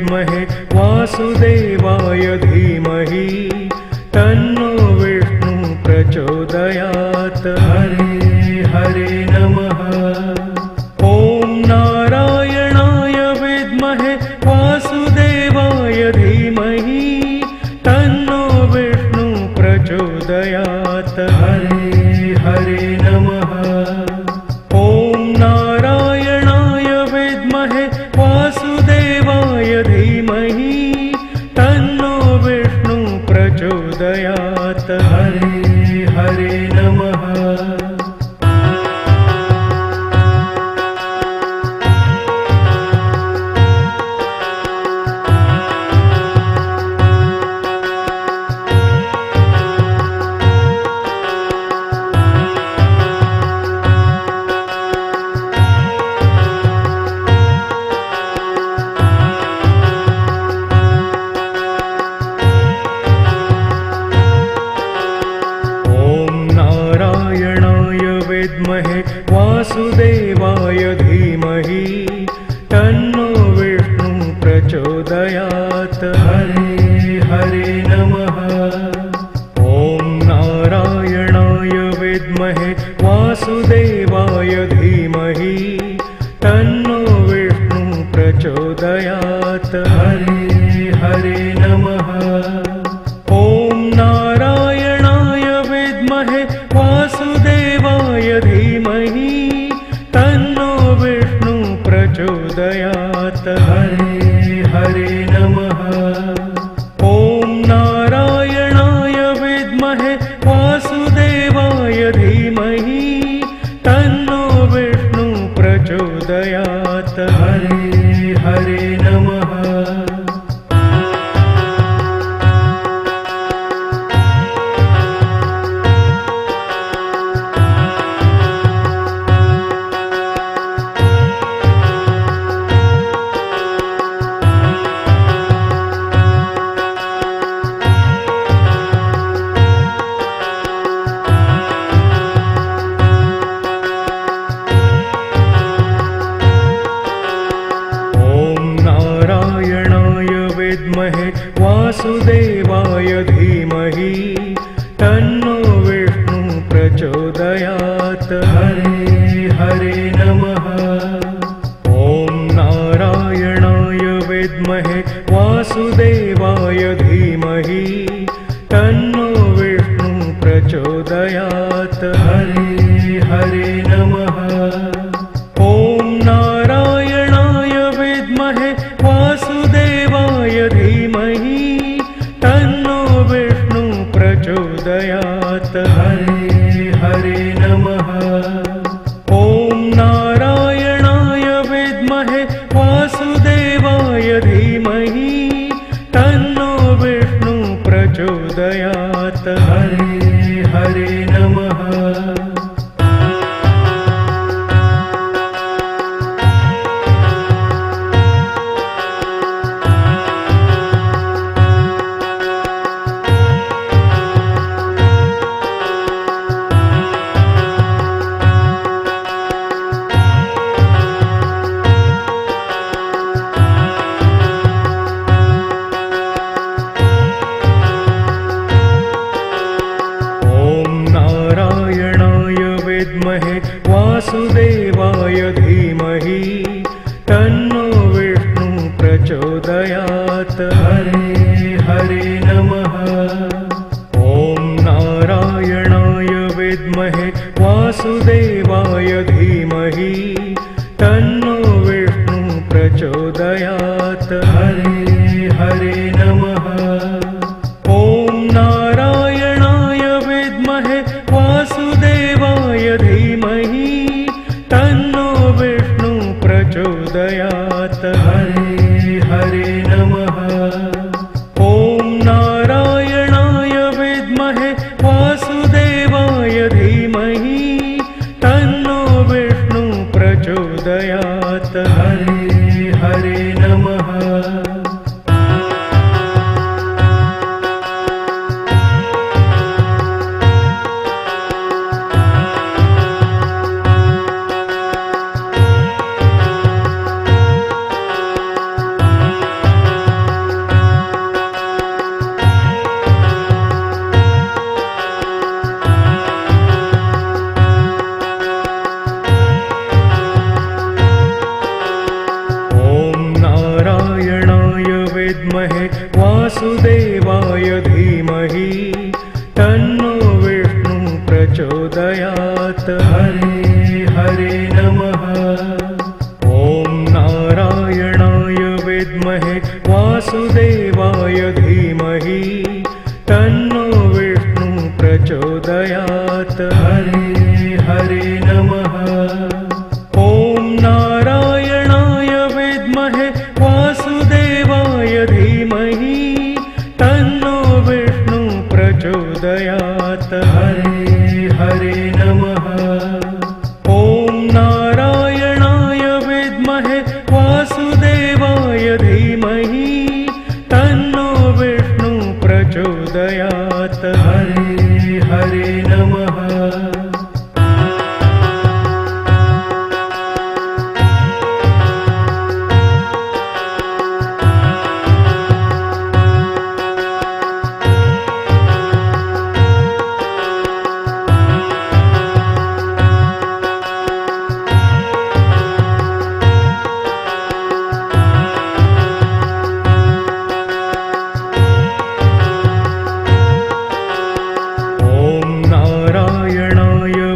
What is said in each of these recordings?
विद्महे वासुदेवाय धीमहि तन्नो विष्णु प्रचोदयात्। हरे हरे नमः। ॐ नारायणाय विद्महे वासुदेवाय धीमहि तन्नो विष्णु प्रचोदयात्। हरे हरे नमः। ॐ नारायणाय विद्महे वासुदेवाय धीमहि तन्नो विष्णु प्रचोदयात्। हरे हरे नमः। विद्महे वासुदेवाय धीमहि तन्नो विष्णु प्रचोदयात्। हरे हरे नमः। ॐ नारायणाय विद्महे वासुदेवाय धीमहि तन्नो विष्णु प्रचोदयात्। हरे हरे नमः। ॐ नारायणाय विद्महे वासुदेवाय धीमहि तन्नो विष्णु प्रचोदयात्। हरे हरे नमः। ॐ नारायणाय विद्महे वासुदेवाय धीमहि तन्नो विष्णु प्रचोदयात्। हरे हरे नमः। विद्महे वासुदेवाय धीमहि तन्नो विष्णु प्रचोदयात्। हरे हरे नमः। ॐ नारायणाय विद्महे वासुदेवाय धीमहि तन्नो विष्णु प्रचोदयात्। हरे हरे नमः। ॐ नारायणाय विद्महे वासुदेवाय धीमहि तन्नो विष्णु प्रचोदयात्। हरे हरे नमः। ॐ नारायणाय विद्महे वासुदेवाय धीमहि तन्नो विष्णु प्रचोदयात्। हरे हरे नमः। विद्महे वासुदेवाय धीमहि तन्नो विष्णु प्रचोदयात्। हरे हरे नमः। ॐ नारायणाय विद्महे वासुदेवाय धीमहि तन्नो विष्णु प्रचोदयात्। हरे हरे नमः। ॐ नारायणाय विद्महे वासुदेवाय धीमहि तन्नो विष्णु प्रचोदयात्। हरे हरे नमः। ॐ नारायणाय विद्महे वासुदेवाय धीमहि वासुदेवाय धीमहि तन्नो विष्णु प्रचोदयात्। हरे हरे नमः। ॐ नारायणाय विद्महे वासुदेवाय धीमहि तन्नो विष्णु प्रचोदयात्। हरे हरे नमः। ॐ नारायणाय विद्महे वासुदेवाय धीमहि तन्नो विष्णु प्रचोदयात्। हरे हरे नमः। ॐ नारायणाय विद्महे वासुदेवाय धीमहि तन्नो विष्णु प्रचोदयात्। हरे हरे नमः।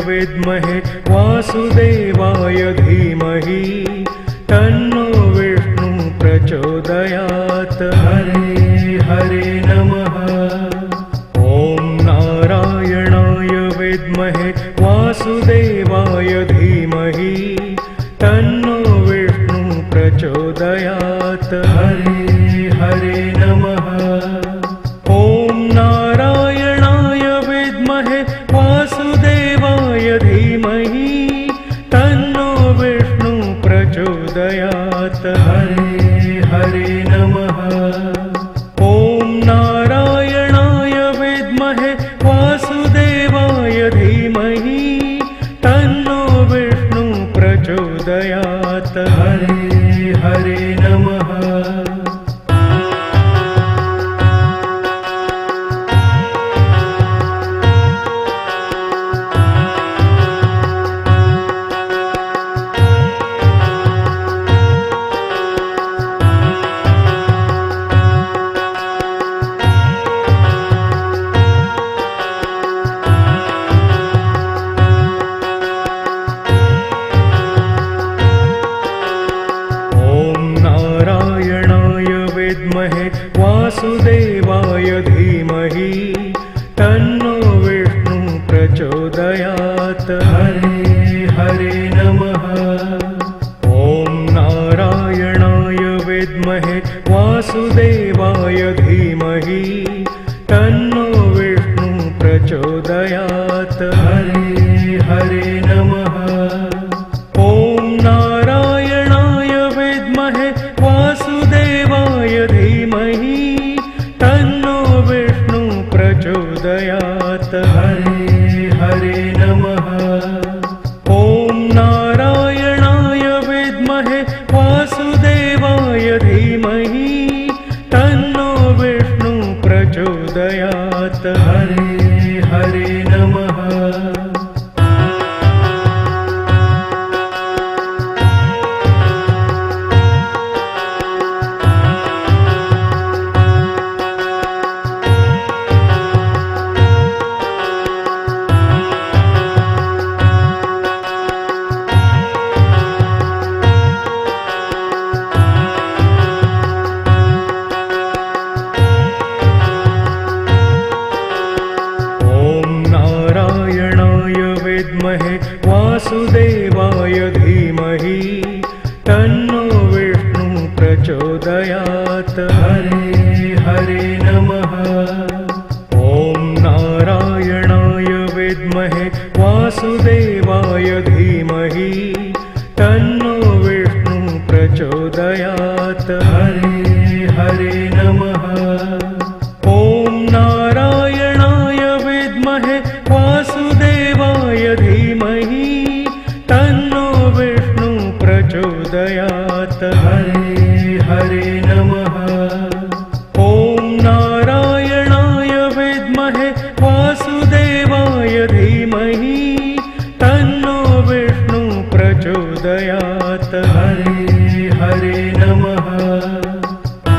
विद्महे वासुदेवाय धीमहि तन्नो विष्णु प्रचोदयात्। हरे हरे नमः। ॐ नारायणाय विद्महे वासुदेवाय धीमहि तन्नो विष्णु प्रचोदयात्। हरे हरे नमः। ॐ नारायणाय विद्महे वासुदेवाय धीमहि तन्नो विष्णु प्रचोदयात्। हरे हरे नमः। ॐ नारायणाय विद्महे वासुदेवाय धीमहि तन्नो विष्णु प्रचोदयात्। हरे हरे नमः। विद्महे वासुदेवाय धीमहि तन्नो विष्णु प्रचोदयात्। हरे हरे नमः। ॐ नारायणाय विद्महे वासुदेवाय धीमहि तन्नो विष्णु प्रचोदयात्। हरे हरे नमः। ॐ नारायणाय विद्महे वासुदेवाय धीमहि तन्नो विष्णु प्रचोदयात्। हरे हरे नमः। ॐ नारायणाय विद्महे वासुदेवाय धीमहि तन्नो विष्णु प्रचोदयात्। हरे हरे नमः। ॐ नारायणाय विद्महे वासुदेवाय धीमहि तन्नो विष्णु प्रचोदयात्। हरे हरे नमः। ॐ नारायणाय विद्महे वासुदेवाय धीमहि तन्नो विष्णु प्रचोदयात्। हरे हरे नमः। ॐ नारायणाय विद्महे वासुदेवाय धीमहि तन्नो विष्णु प्रचोदयात्। हरे हरे नमः। ॐ नारायणाय विद्महे वासुदेवाय धीमहि तन्नो विष्णु प्रचोदयात्। हरे हरे नमः। ॐ नारायणाय विद्महे वासुदेवाय धीमहि तन्नो विष्णु प्रचोदयात्। हरे हरे नमः। ॐ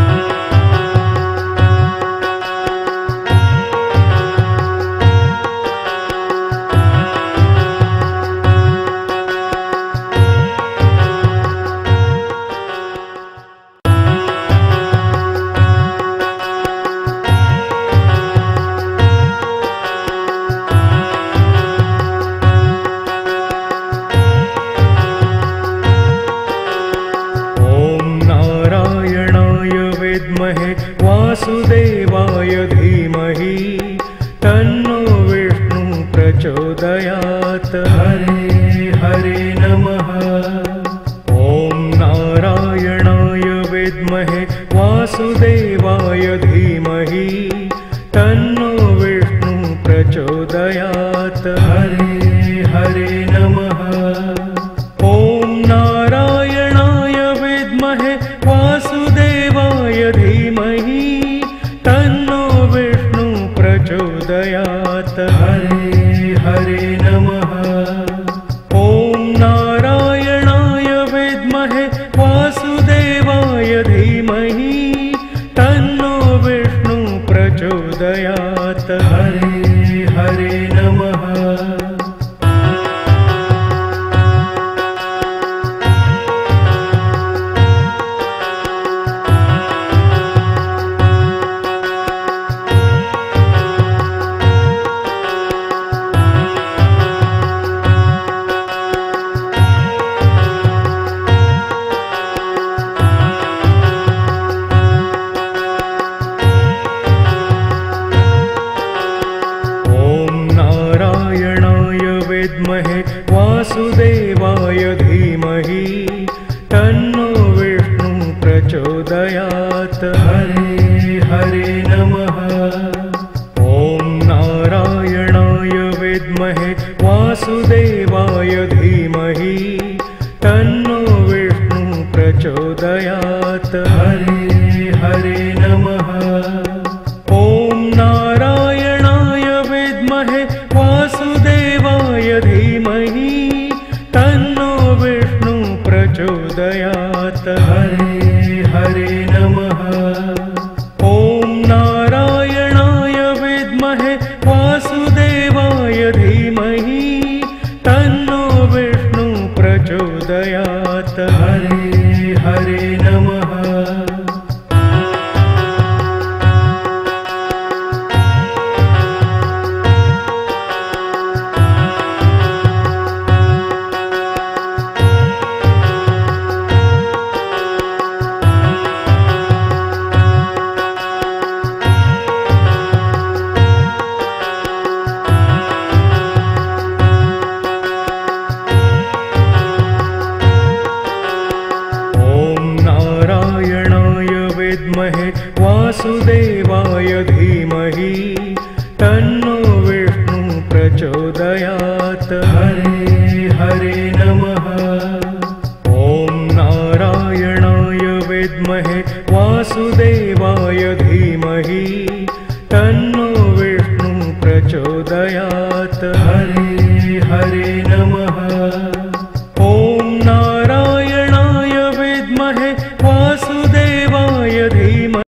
विद्महे वासुदेवाय धीमहि तन्नो विष्णु प्रचोदयात्। हरे हरे नमः। ॐ नारायणाय विद्महे वासुदेवाय धीमहि तन्नो विष्णु प्रचोदयात्। हरे हरे नमः। ॐ नारायणाय विद्महे वासुदेवाय धीमहि तन्नो विष्णु प्रचोदयात्। हरे हरे नमः। ॐ नारायणाय विद्महे वासुदेवाय धीमहि तन्नो विष्णु प्रचोदयात्। हरे हरे नमः। विद्महे वासुदेवाय धीमहि तन्नो विष्णु प्रचोदयात्। हरे हरे नमः। ॐ नारायणाय विद्महे वासुदेवाय धीमहि तन्नो विष्णु प्रचोदयात्। हरे हरे नमः। ॐ नारायणाय विद्महे वासुदेवाय धीमहि तन्नो विष्णु प्रचोदयात्। हरे हरे नमः। ॐ नारायणाय विद्महे वासुदेवाय धीमहि तन्नो विष्णु प्रचोदयात्। हरे हरे नमः। विद्महे वासुदेवाय धीमहि तन्नो विष्णु प्रचोदयात्। हरे हरे नमः। ॐ नारायणाय विद्महे वासुदेवाय धीमहि तन्नो विष्णु प्रचोदयात्। हरे हरे नमः।